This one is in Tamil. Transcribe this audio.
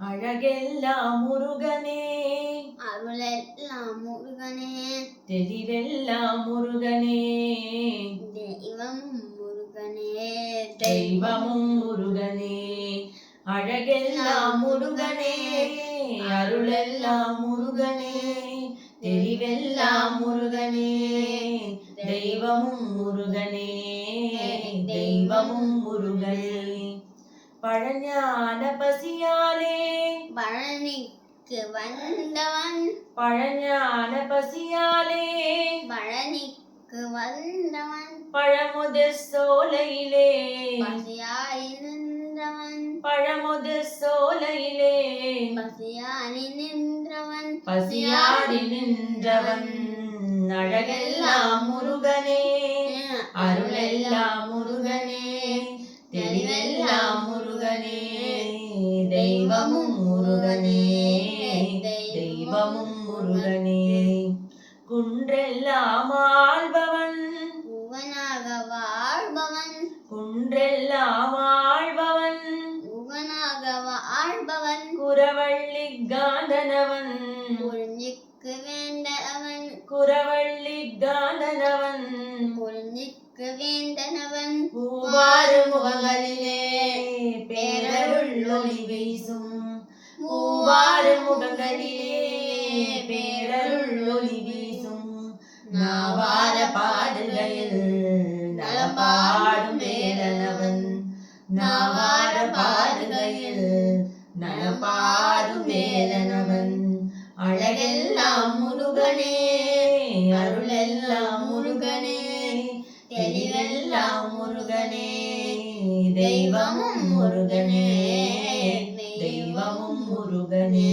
அழகெல்லாம் முருகனே, அருளெல்லாம் முருகனே, தெளிவெல்லாம் முருகனே, தெய்வமும் முருகனே, தெய்வமும் முருகனே. அழகெல்லாம் முருகனே, அருளெல்லாம் முருகனே, தெளிவெல்லாம் முருகனே, தெய்வமும் முருகனே, தெய்வமும் முருகனே. பழஞான பசியாலே பழனிக்கு வந்தவன், பழஞான பசியாலே பழனிக்கு வந்தவன், பழமுதிர் சோலையிலே பசியாய் நின்றவன், பழமுதிர் சோலையிலே பசியாய் நின்றவன், பசியாடி நின்றவன். அழகெல்லாம் முருகனே, அருளெல்லாம் முருகனே, தெளிவெல்லாம் முருகனே, தெய்வமும் முருகனே, தெய்வமும் முருகனே. குன்றெல்லாம் ஆள்பவன், குகனாக வாழ்பவன், குன்றெல்லாம் ஆள்பவன், குகனாக வாழ்பவன், குரவள்ளி காந்தனவன், புரிஞ்சிக்கு வேண்டவன், குரவள்ளி காந்தனவன், புரிஞ்சிக்கு வேண்டனவன், பூவாறு முகங்களிலே பேரருள் ஒளி வீசும், பூவாறு முகங்களிலே பேரருள் ஒளி வீசும். நாவார பாடுகையில் நலபாடும் வேலனவன், நாவார பாடுகையில் நலபாடும் வேலனவன். அழகெல்லாம் முருகனே, அருளெல்லாம் முருகனே, தெளிவெல்லாம் முருகனே, தெய்வமும் முருகனே, தெய்வமும் முருகனே.